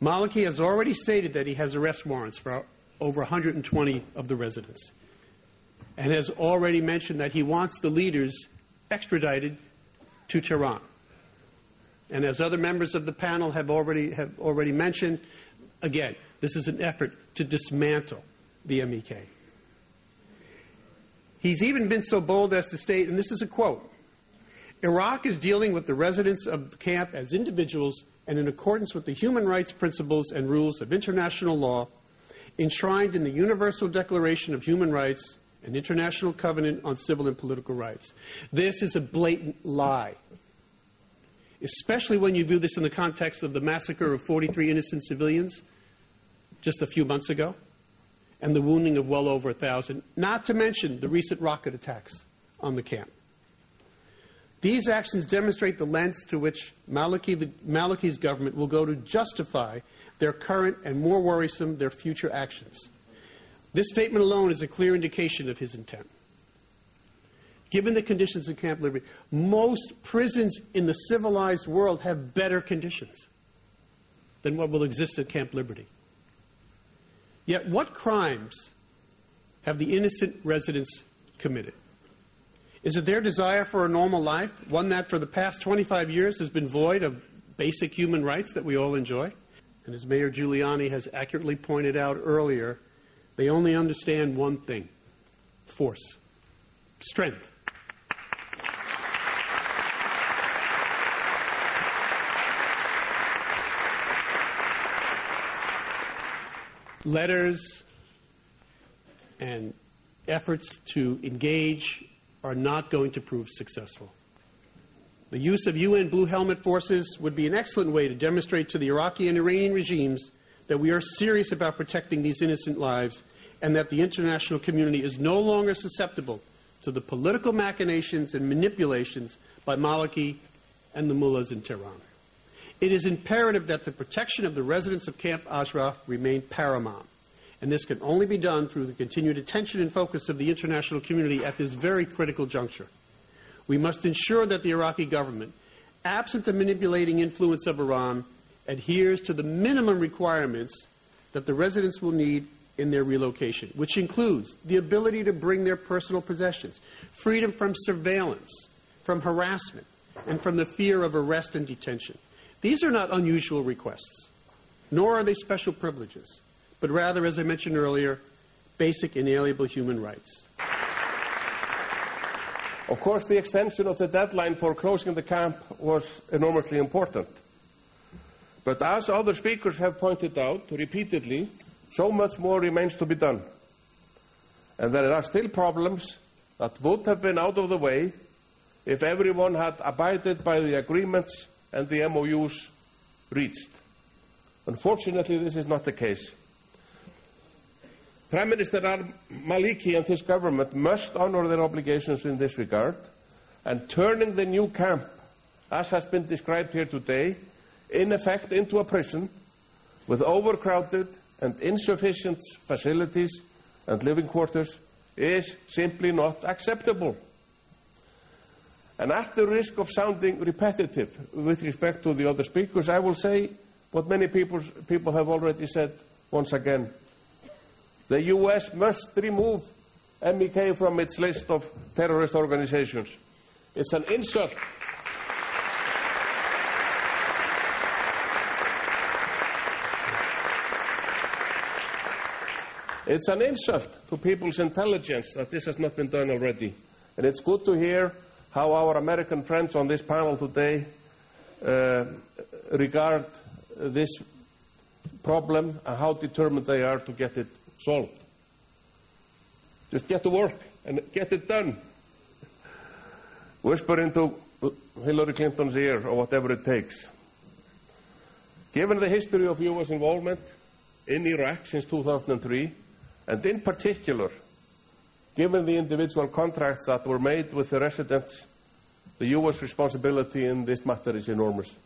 Maliki has already stated that he has arrest warrants for over 120 of the residents, and has already mentioned that he wants the leaders extradited to Tehran. And as other members of the panel have already mentioned, again, this is an effort to dismantle the MEK. He's even been so bold as to state, and this is a quote, "Iraq is dealing with the residents of the camp as individuals and in accordance with the human rights principles and rules of international law enshrined in the Universal Declaration of Human Rights and International Covenant on Civil and Political Rights." This is a blatant lie, especially when you view this in the context of the massacre of 43 innocent civilians just a few months ago, and the wounding of well over 1,000, not to mention the recent rocket attacks on the camp. These actions demonstrate the lengths to which Maliki's government will go to justify their current and, more worrisome, their future actions. This statement alone is a clear indication of his intent. Given the conditions in Camp Liberty, most prisons in the civilized world have better conditions than what will exist at Camp Liberty. Yet what crimes have the innocent residents committed? Is it their desire for a normal life, one that for the past 25 years has been void of basic human rights that we all enjoy? And as Mayor Giuliani has accurately pointed out earlier, they only understand one thing: force, strength. Letters and efforts to engage are not going to prove successful. The use of UN Blue Helmet forces would be an excellent way to demonstrate to the Iraqi and Iranian regimes that we are serious about protecting these innocent lives and that the international community is no longer susceptible to the political machinations and manipulations by Maliki and the mullahs in Tehran. It is imperative that the protection of the residents of Camp Ashraf remain paramount, and this can only be done through the continued attention and focus of the international community at this very critical juncture. We must ensure that the Iraqi government, absent the manipulating influence of Iran, adheres to the minimum requirements that the residents will need in their relocation, which includes the ability to bring their personal possessions, freedom from surveillance, from harassment, and from the fear of arrest and detention. These are not unusual requests, nor are they special privileges, but rather, as I mentioned earlier, basic inalienable human rights. Of course, the extension of the deadline for closing the camp was enormously important. But as other speakers have pointed out repeatedly, so much more remains to be done. And there are still problems that would have been out of the way if everyone had abided by the agreements and the MOUs reached. Unfortunately, this is not the case. Prime Minister al-Maliki and his government must honor their obligations in this regard, and turning the new camp, as has been described here today, in effect into a prison with overcrowded and insufficient facilities and living quarters is simply not acceptable. And at the risk of sounding repetitive with respect to the other speakers, I will say what many people have already said once again. The U.S. must remove MEK from its list of terrorist organizations. It's an insult. It's an insult to people's intelligence that this has not been done already. And it's good to hear how our American friends on this panel today regard this problem and how determined they are to get it solved. Just get to work and get it done. Whisper into Hillary Clinton's ear or whatever it takes. Given the history of U.S. involvement in Iraq since 2003, and in particular, given the individual contracts that were made with the residents, the U.S. responsibility in this matter is enormous.